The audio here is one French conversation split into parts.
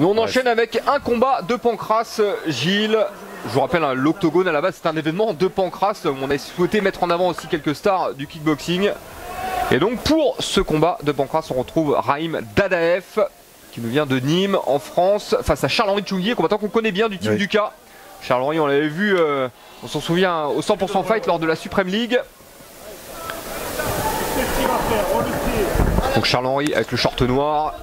Nous on enchaîne avec un combat de Pancrace, Gilles. Je vous rappelle, hein, l'Octogone à la base c'est un événement de Pancrace où on a souhaité mettre en avant aussi quelques stars du kickboxing. Et donc pour ce combat de Pancrace, on retrouve Raïm Dadaev qui nous vient de Nîmes en France face à Charles-Henri Tchoungui, combattant qu'on connaît bien du team Duca. Charles-Henri, on l'avait vu, on s'en souvient, au 100% Fight lors de la Supreme League. Donc Charles-Henri avec le short noir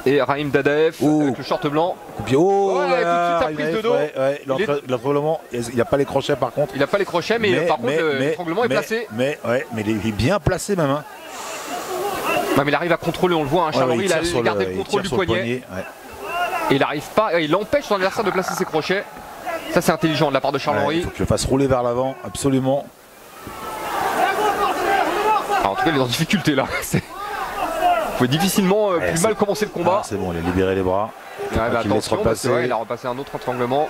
et Raïm Dadaev avec le short blanc. Oh, tout de suite la prise de dos. L'entrèglement, il n'a pas les crochets par contre. Il n'a pas les crochets, mais par contre l'étranglement est placé. Mais il est bien placé même. Hein. Non, mais il arrive à contrôler, on le voit, hein, Charles-Henri il a gardé le contrôle du poignet. Et il n'arrive pas, il empêche son adversaire de placer ses crochets. Ça c'est intelligent de la part de Charles-Henri. Il faut qu'il le fasse rouler vers l'avant, absolument. Alors, en tout cas il est en difficulté là. Vous pouvez difficilement plus mal commencer le combat. C'est bon, il a libéré les bras. Attention, parce que, il a repassé un autre étranglement.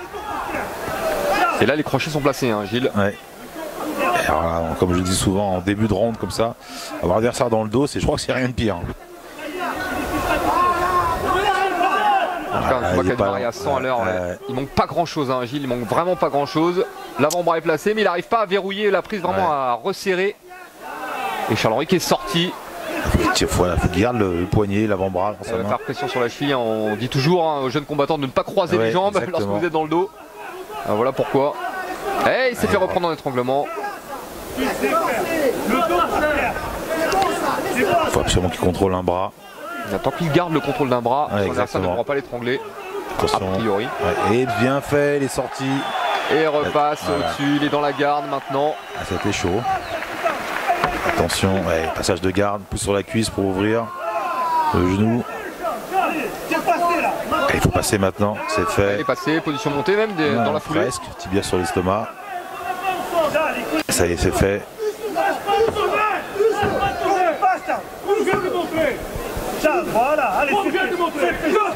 Et là les crochets sont placés, hein, Gilles. Alors là, comme je dis souvent, en début de round comme ça, avoir l'adversaire dans le dos, je crois que c'est rien de pire. On voit qu'il a démarré à 100 à l'heure. Il manque pas grand chose, hein, Gilles, il manque vraiment pas grand chose. L'avant-bras est placé, mais il n'arrive pas à verrouiller la prise, vraiment à resserrer. Et Charles-Henri qui est sorti. Il faut qu'il garde le poignet, l'avant-bras. Faire pression sur la cheville, hein. On dit toujours aux jeunes combattants de ne pas croiser les jambes lorsque vous êtes dans le dos. Voilà pourquoi. Et il s'est fait reprendre en étranglement. Il faut absolument qu'il contrôle un bras. Tant qu'il garde le contrôle d'un bras, son adversaire ne pourra pas l'étrangler. A priori. Et bien fait, il est sorti. Et repasse au-dessus, il est dans la garde maintenant. C'était chaud. Attention, passage de garde, pouce sur la cuisse pour ouvrir le genou. Il faut passer maintenant, c'est fait. Il est passé, position montée même dans la foulée. Presque, tibia sur l'estomac. Ça y est, c'est fait. Il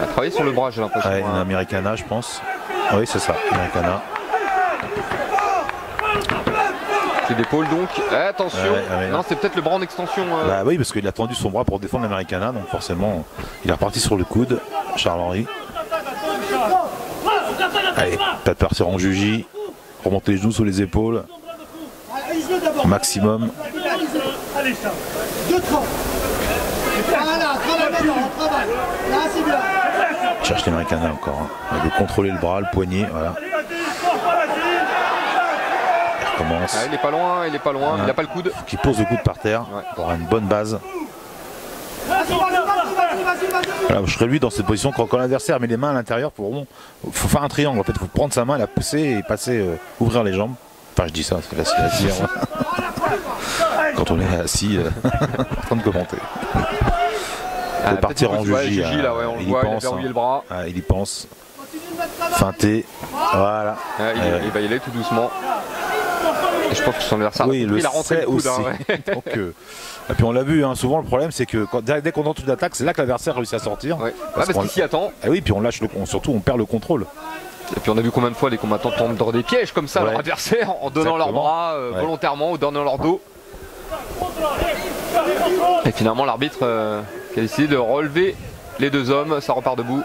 a travaillé sur le bras, j'ai l'impression. Une Americana, je pense. Oui, c'est ça, Americana. C'est d'épaule donc. Attention, non, c'est peut-être le bras en extension. Bah oui, parce qu'il a tendu son bras pour défendre l'Americana, donc forcément, il est reparti sur le coude, Charles-Henri. Allez, peut-être partir en juji, remonter les genoux sur les épaules. Maximum. Cherche l'Americana encore. Hein. Il veut contrôler le bras, le poignet, voilà. Il est pas loin, il est pas loin, il n'a pas le coude. Faut qu'il pose le coude par terre pour avoir une bonne base. Voilà, je serais lui dans cette position quand l'adversaire met les mains à l'intérieur pour faut faire un triangle en fait, il faut prendre sa main, la pousser et passer, ouvrir les jambes. Enfin je dis ça, c'est facile à dire. Quand on est assis en train de commenter. Il faut partir en juji. Il a verrouillé le bras. Il y pense. Feinter. Voilà. Il va y aller tout doucement. Et je pense que son adversaire il a rentré le coude. Donc, et puis on l'a vu, hein, souvent le problème c'est que dès qu'on entre une attaque, c'est là que l'adversaire réussit à sortir. Parce qu'il s'y attend. Et oui, puis on lâche surtout on perd le contrôle. Et puis on a vu combien de fois les combattants tombent dans des pièges comme ça à leur adversaire en donnant leurs bras volontairement ou donnant leur dos. Et finalement l'arbitre qui a décidé de relever les deux hommes, ça repart debout.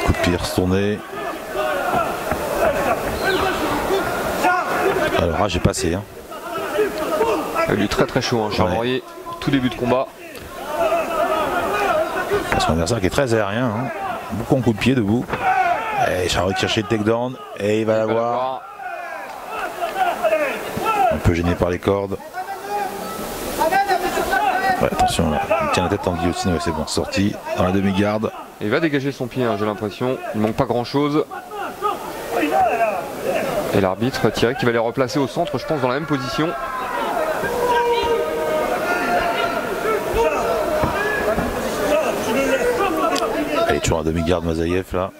Coup de pied retourné. Alors j'ai passé. Hein. Il est très chaud, hein, Charles-Henri, tout début de combat. Son adversaire qui est très aérien, hein. Beaucoup en coup de pied debout. Et Charles-Henri chercher le takedown et il va l'avoir. Un peu gêné par les cordes. Attention, là. Il tient la tête en guillotine, c'est bon, sorti dans la demi-garde. Il va dégager son pied, hein, j'ai l'impression. Il manque pas grand-chose. Et l'arbitre Thierry qui va les replacer au centre, je pense, dans la même position. Allez, toujours en demi-garde Mazaïev là.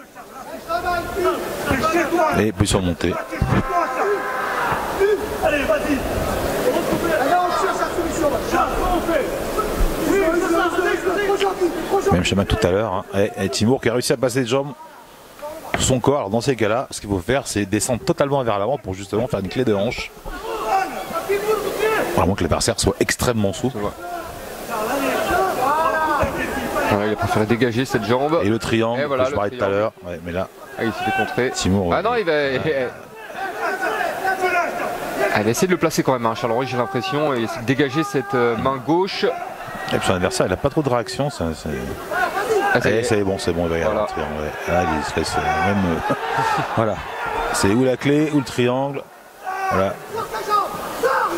Et position montée. Allez, vas-y. Même schéma que tout à l'heure. Hein. Et Timour qui a réussi à passer les jambes sur son corps. Alors dans ces cas-là, ce qu'il faut faire, c'est descendre totalement vers l'avant pour justement faire une clé de hanche. Vraiment que l'adversaire soit extrêmement souple. Voilà, il a préféré dégager cette jambe. Et le triangle, et voilà, que je parlais tout à l'heure. Ouais, mais là, il s'est fait contrer. Simon. Ah non, il va. Elle va essayer de le placer quand même, hein, Charles-Henri, j'ai l'impression. Il essaie de dégager cette main gauche. Et puis son adversaire, il n'a pas trop de réaction. C'est bon, il va y avoir un triangle. Ouais. Là, il se laisse même. Voilà. C'est ou la clé ou le triangle. Voilà.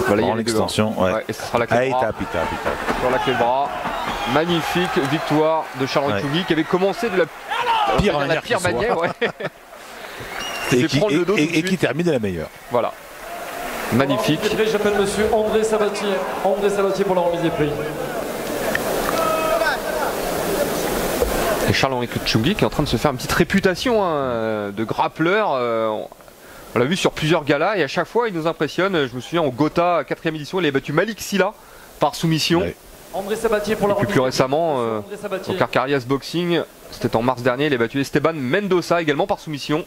Voilà, en extension. Ouais. Et ce sera la clé de bras. Il tape. Sur la clé de bras. Magnifique victoire de Charles-Henri Tchoungui qui avait commencé de la pire manière. Ouais. Et qui termine de la meilleure. Voilà. Magnifique. J'appelle monsieur André Sabatier. André Sabatier pour la remise des prix. Et Charles-Henri Tchoungui qui est en train de se faire une petite réputation de grappleur. On l'a vu sur plusieurs galas et à chaque fois il nous impressionne. Je me souviens au Gotha 4ème édition, il a battu Malik Silla par soumission. Ouais. André Sabatier pour la remise. Plus récemment, au Carcarias Boxing, c'était en mars dernier, il a battu Esteban Mendoza également par soumission.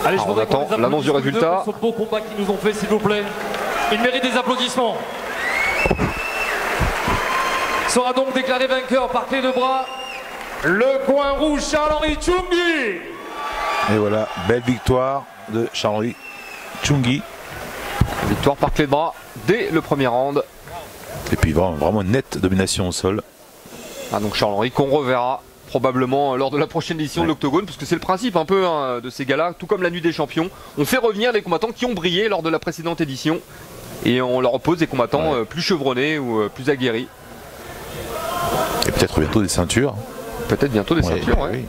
Allez, je on attend l'annonce du résultat. Pour ce beau combat qu'ils nous ont fait, s'il vous plaît. Il mérite des applaudissements. Sera donc déclaré vainqueur par clé de bras le coin rouge Charles-Henri Tchoungui. Et voilà, belle victoire de Charles-Henri Tchoungui. Victoire par clé de bras dès le premier round. Et puis vraiment nette domination au sol. Ah, donc Charles-Henri qu'on reverra probablement lors de la prochaine édition de l'Octogone, parce que c'est le principe un peu de ces galas, tout comme la nuit des champions. On fait revenir les combattants qui ont brillé lors de la précédente édition et on leur oppose des combattants plus chevronnés ou plus aguerris. Et peut-être bientôt des ceintures. Peut-être bientôt des ceintures, ouais. Oui.